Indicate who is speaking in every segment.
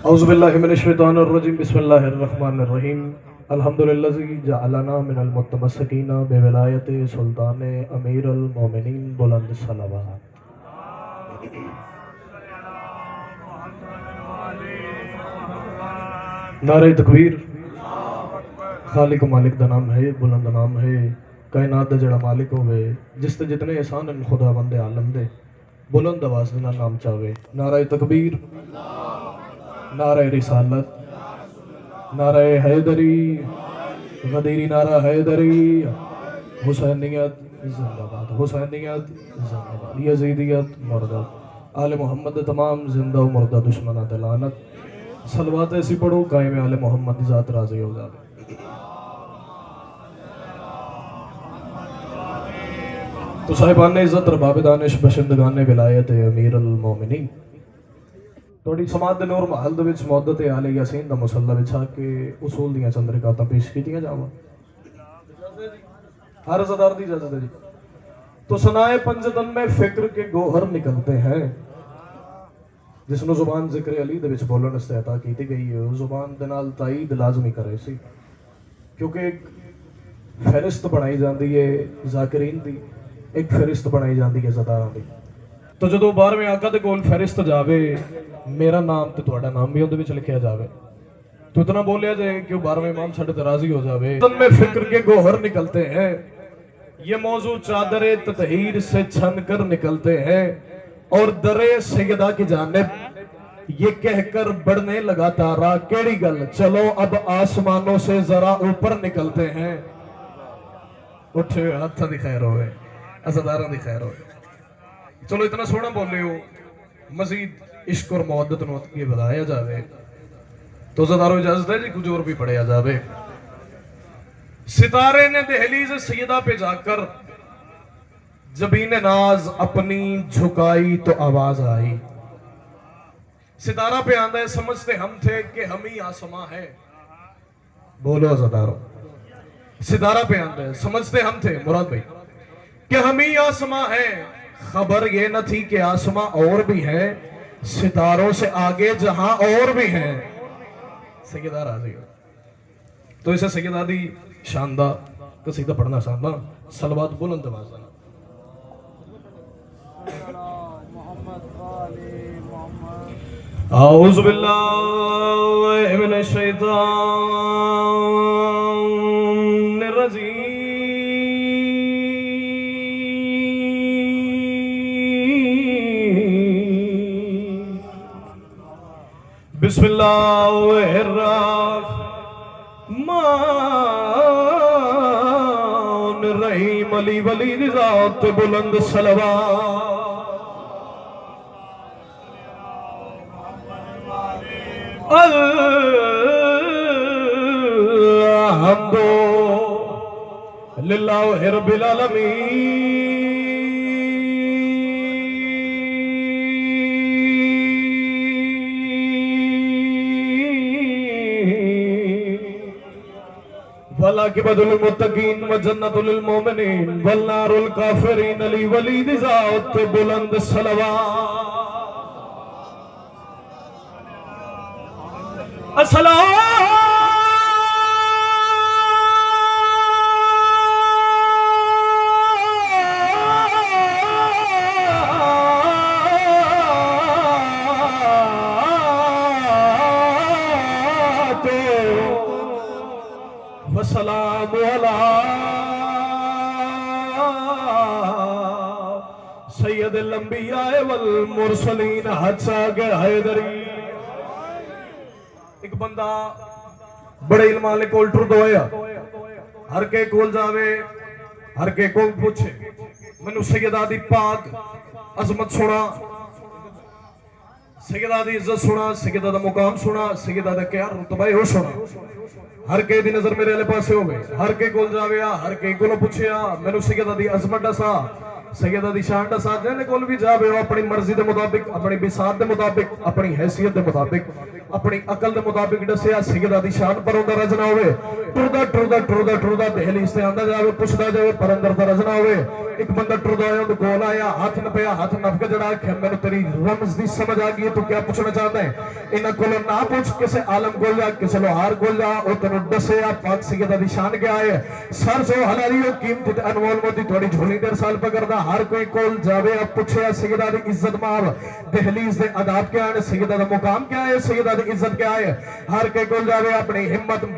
Speaker 1: اعوذ باللہ من الشیطان الرجیم بسم اللہ الرحمن الرحیم الحمدللہ جعلنا من المتمسکین بولایت سلطان امیر المومنین بلند صلوات۔ نعرہ تکبیر۔ خالق و مالک دا نام ہے، بلند نام ہے، کائنات دا جڑا مالک ہوئے، جس تے جتنے احسان ان خدا بند عالم دے، بلند آواز دینا نام چاہوے۔ نعرہ تکبیر، نعرہ رسالت، نعرہ حیدری، غدیری نعرہ حیدری، حسینیت زندہ باد، حسینیت زندہ باد، یزیدیت مردہ، آل محمد تمام زندہ و مردہ دشمنات لعنت۔ صلوات ایسی پڑھو قائم آل محمد ذات راضی ہو جائے۔ تو صاحبان عزت رباب دانش بشندگان ولایت امیر المومنین، توڑی سماعت نور محل دے وچ مودت آل یاسین دا مصلی بچھا کے اصول دیاں چند رکعتاں پیش کیتیاں جاواں۔ ہر عزادار دی اجازت ہے جی۔ تو ثنائے پنجتن میں فکر کے گوہر نکلتے ہیں، جس نو زبان ذکر علی دے وچ بولن استعطا کیتی گئی ہے، زبان دے نال تائید لازمی کرے سی، کیونکہ ایک فہرست بنائی جاندی ہے ذاکرین دی، ایک فہرست بنائی جاندی ہے زداراں دی۔ تو جدو 12ویں آقا دے کول فہرست جاوے، میرا نام تے تہاڈا نام بھی اودے وچ لکھیا جاوے، تو اتنا بولیا جائے کہ 12ویں امام ساڈے تے راضی ہو جاوے۔ تن میں فکر کے گوہر نکلتے ہیں، یہ موضوع چادر تطہیر سے چھن کر نکلتے ہیں، اور در سیدہ کی جانب یہ کہہ کر بڑھنے لگا تارا، کیڑی گل چلو اب آسمانوں سے ذرا اوپر نکلتے ہیں۔ اٹھے ہاتھا دی خیر ہوئے، عزاداراں دی خیر ہوئے۔ چلو اتنا سونا بولے ہو، مزید عشق اور محبت نو یہ بتایا جاوے تو عزاداروں اجازت ہے جی کچھ اور بھی پڑھیا جاوے۔ ستارے نے دہلیز سیدہ پہ جا کر جبین ناز اپنی جھکائی تو آواز آئی۔ ستارہ پہ آندہ ہے، سمجھتے ہم تھے کہ ہم ہی آسماں ہے۔ بولو عزاداروں، ستارہ پہ آندہ ہے، سمجھتے ہم تھے مراد بھائی کہ ہم ہی آسماں ہے، خبر یہ نہ تھی کہ آسماں اور بھی ہے، ستاروں سے آگے جہاں اور بھی ہیں۔ سیدہ راضی ہو تو اسے سیدہ دی شاندہ قصیدہ پڑھنا شاندہ، صلوات بلند آواز۔ اعوذ باللہ من الشیطان الرجیم، بسم اللہ الرحمن الرحیم، علی ولی ذات بلند صلوات۔ الحمد للہ رب العالمین، والعاقبۃ للمتقین وجنۃ للمؤمنین والنار الکافرین، علی ولی ذات بلند صلوات۔ وسلام علی سید الانبیاء والمرسلین، حساگ حیدری۔ ایک بندہ بڑے علم والے کول ٹر دویا، ہر کے کول جاوے، ہر کے کول پوچھے منو سیدہ دی پاک عظمت سنا، سیدہ دی عزت سنا، سیدہ دا مقام سنا، سیدہ دا کیا رتبہ ہو سنا۔ ہر کے دی نظر میرے علیہ پاسے ہوئے، ہر کے کول جاویا، ہر کے کول پوچھیا منو سیدہ دی عظمت دسا، سیدہ دی شان دا ساتھ جانے کول بھی جاوے ہو، اپنی مرضی دے مطابق، اپنی بساط دے مطابق، اپنی حیثیت دے مطابق، اپنی عقل دے مطابق دسیا، سیدہ دی شان پر ہوندہ رجنا ہوئے۔ ਟੁਰਦਾ ਦਹਲੀਜ਼ ਤੇ ਆਂਦਾ ਜਾਵੇ, ਪੁੱਛਦਾ ਜਾਵੇ ਪਰ ਅੰਦਰ ਦਰਜ ਨਾ ਹੋਵੇ। ਇੱਕ ਬੰਦਾ ਟੁਰਦਾ ਆਇਆ, ਉਹਦੇ ਕੋਲ ਆਇਆ, ਹੱਥ ਨ ਪਿਆ, ਹੱਥ ਨੱਪ ਕੇ ਜੜਾ ਆਖਿਆ ਮੈਨੂੰ ਤੇਰੀ ਰਮਜ਼ ਦੀ ਸਮਝ ਆ ਗਈ, ਤੂੰ ਕਿਆ ਪੁੱਛਣਾ ਚਾਹੁੰਦਾ ਹੈ। ਇਹਨਾਂ ਕੋਲੋਂ ਨਾ ਪੁੱਛ, ਕਿਸੇ ਆਲਮ ਕੋਲ ਜਾ, ਕਿਸੇ ਲੋਹਾਰ ਕੋਲ ਜਾ, ਉਹ ਤੈਨੂੰ ਦੱਸਿਆ ਪਾਕ ਸੈਯਦਾ ਦੀ ਸ਼ਾਨ ਕਿਆ ਹੈ। ਸਰ ਸੋ ਹਲਾਲੀ ਉਹ ਕੀਮਤੀ ਤੇ ਅਨਮੋਲ ਮੋਤੀ ਤੁਹਾਡੀ ਝੋਲੀ ਦੇ ਸਾਲ ਪਕੜਦਾ, ਹਰ ਕੋਈ ਕੋਲ ਜਾਵੇ ਅਬ ਪੁੱਛਿਆ ਸੈਯਦਾ ਦੀ ਇੱਜ਼ਤ ਮਾਬ, ਦਹਲੀਜ਼ ਦੇ ਆਦਾਬ ਕਿਆ ਹੈ, ਸੈਯਦਾ ਦਾ ਮੁਕਾਮ ਕਿਆ ਹੈ, ਸੈਯਦਾ ਦੀ ਇੱਜ਼ਤ ਕਿਆ ਹੈ। ਹਰ ਕੋਈ ਕੋਲ ਜਾਵੇ, ਆਪਣੀ ਹਿੰਮਤ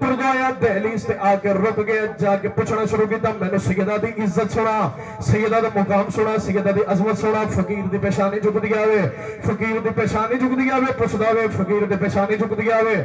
Speaker 1: ਟੁਰਦਾ ਆਇਆ ਦਹਲੀਜ਼ ਤੇ ਆ ਕੇ ਰੁਕ ਗਿਆ, ਜਾ ਕੇ ਪੁੱਛਣਾ ਸ਼ੁਰੂ ਕੀਤਾ ਮੈਨੂੰ ਸੈਯਦਾ ਦੀ ਇੱਜ਼ਤ ਸੁਣਾ, ਸੈਯਦਾ ਦਾ ਮੁਕਾਮ ਸੁਣਾ, ਸੈਯਦਾ ਦੀ ਅਜ਼ਮਤ ਸੁਣਾ। ਫਕੀਰ ਦੀ ਪੇਸ਼ਾਨੀ ਝੁਕਦੀ ਆਵੇ, ਫਕੀਰ ਦੀ ਪੇਸ਼ਾਨੀ ਝੁਕਦੀ ਆਵੇ, ਪੁੱਛਦਾ ਵੇ ਫਕੀਰ ਦੀ ਪੇਸ਼ਾਨੀ ਝੁਕਦੀ ਆਵੇ।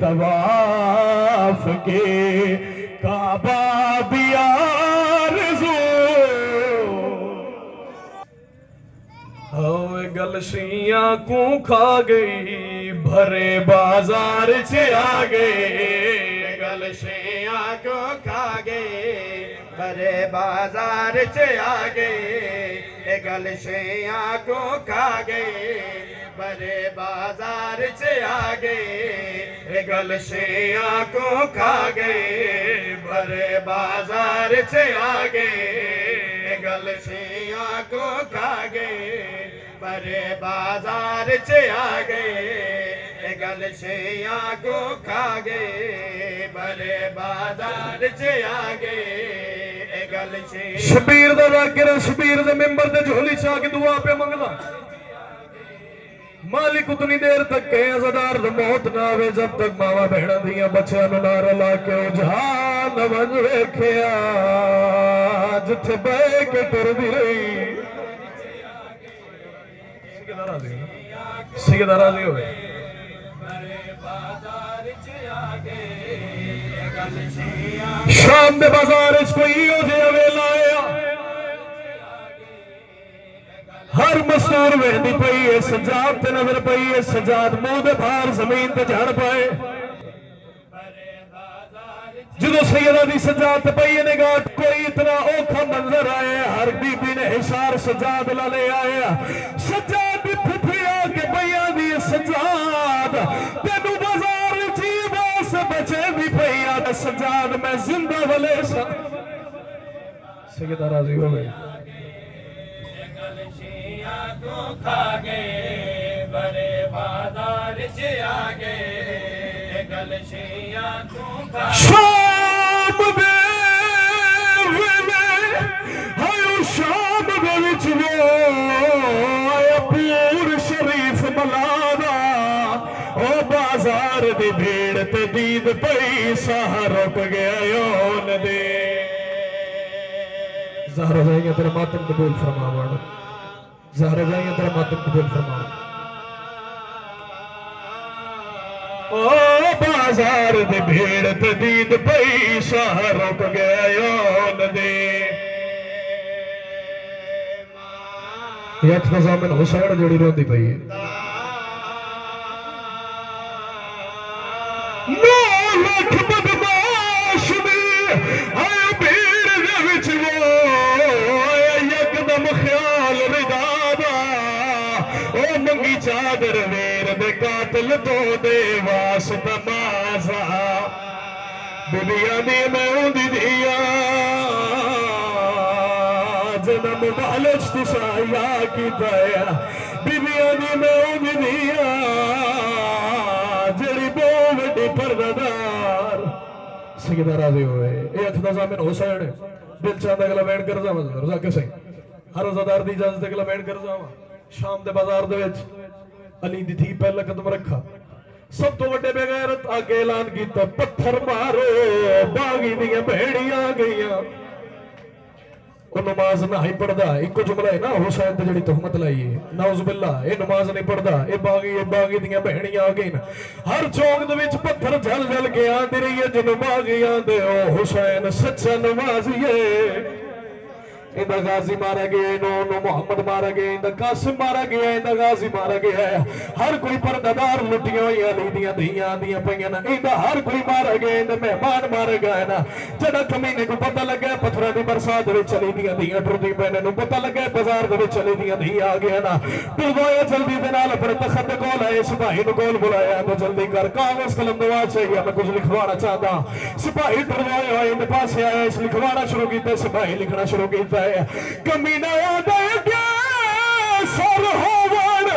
Speaker 1: طواف کے کعبہ بھی آرزو ہوئے گلشیاں کو کھا گئی بھرے بازار سے آ گئے
Speaker 2: گلشیاں کو کھا گئے بھرے بازار سے آ گئے گلشیاں کو کھا گئے بھرے بازار سے آ گئے گلشیاں کو کھا گئے بھرے بازار سے آ گئے گلشیاں کو کھا گئے بھرے بازار سے آ گئے گلشیاں کو کھا گئے بھرے بازار سے آ گئے گلشیاں
Speaker 1: شبیر دا ذاکر شبیر دے ممبر دے جھولی چاہ کے دعا پہ منگلا مالک اتنی دیر تک کہ عزادار دا موت نہ آوے جب تک ماوا بہنا دیا بچیاں نو نعرہ لا کے او جہان ونج ویکھیا جتھے بہ کے ٹر دی رہی سیدہ راضی ہوئے شام دے بازار اس کوئی ہو جے ویلا آیا ہر مستور وہدی پئی ہے سجاد تے نظر پئی ہے سجاد منہ دے بھار زمین تے جھڑ پائے جدو سیدہ دی سجاد تے پئی نگاہ کوئی اتنا اوکھا منظر آئے ہر بی بی نے حسار سجاد لے آیا سجاد بھی پھپھیا کے پئیا دی سجاد تینو بازار جیبا سے بچے بھی پئیا سجاد میں زندہ ولے سا سیدہ راضی ہو گئی
Speaker 2: گلشیاں کو کھا گئے بھرے بازار سے آ گئے گلشیاں کو کھا
Speaker 1: شام دے ویلے ہائیو شام دے وچ وہ آیا پور شریف ملانا او بازار دی بھیڑ تے دید پئی ساہ رک گیا یون دے زہرہ جائیں تیرا ماتم قبول فرما وڑا زہرہ جائیں تیرا ماتم قبول فرما او بازار دے بھیڑ تے دید پئی ساہ رک گیا یون دے یہ اختزامن حسین جڑی روندی پئی ہے نو لکھ بدماش دی آیا بھیڑ دے وچ وہ آیا یکدم خیال ردادا او منگی چادر ویر دے قاتل تو دے واسطہ مازا بیبیاں دی میں ہوندی دیا جنم بالج تسایا کی دیا بیبیاں دی میں ہوندی دیا جڑی بو وڈی پردادار سیدہ راضی ہوئے اے اختزامن حسین دل چاہتا اگلا بینڈ کر جاواں رضا کے صحیح ہر عزادار دی اجازت اگلا بینڈ کر جاواں شام دے بازار دے وچ علی دی تھی پہلا قدم رکھا سب تو وڈے بے غیرت آگے اعلان کیتا پتھر مارو باغی دیاں بھیڑیاں گئیاں وہ نماز نہ ہی پڑھدا ایک کو جملہ ہے نا حسین تے جڑی تہمت لائی ہے نعوذ باللہ اے نماز نہیں پڑھدا اے باغی دیاں بہنیاں آ گئیں ہر چوک دے وچ پتھر جھل جھل کے آندی رہی ہے جنوں باغیاں دے او حسین سچا نمازی ہے اندہ غازی مارا گیا انہوں محمد مارا گیا اندہ قاسم مارا گیا اندہ غازی مارا گیا ہے ہر کوئی پردادار لٹیاں ہوئی علی دیاں دیاں دیاں پہیاں نا اندہ ہر کوئی مارا گیا اندہ مہمان مارا گیا نا جڑا کمینے کو پتہ لگا پتھرہ دی برسات دے چلی دیاں دیاں ٹر دی پہنے نو پتہ لگا بازار دے چلی دیاں دیاں آگیا نا ٹروایا جلدی دے نال پر تخت کول آئے سپاہی نو کول بلایا تو جلدی کر کاغذ قلم دعا چاہیے میں کچھ لکھوانا چاہتا سپاہی ٹروایا آئے اندے پاس آیا اس لکھوانا شروع کیتا سپاہی لکھنا شروع کیتا کمینہ دے گیا سر ہووڑ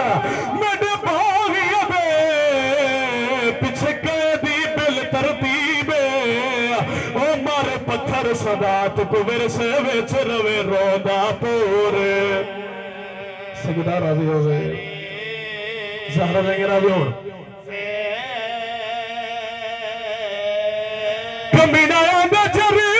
Speaker 1: میڈے باغی دے پچھے قیدی بل ترتیب او مارے پتھر صدات کو ورسے ویچ روے رودا پورے سیدہ راضی ہو گئے زہرہ جائیں گے راضی ہو کمینہ دے جری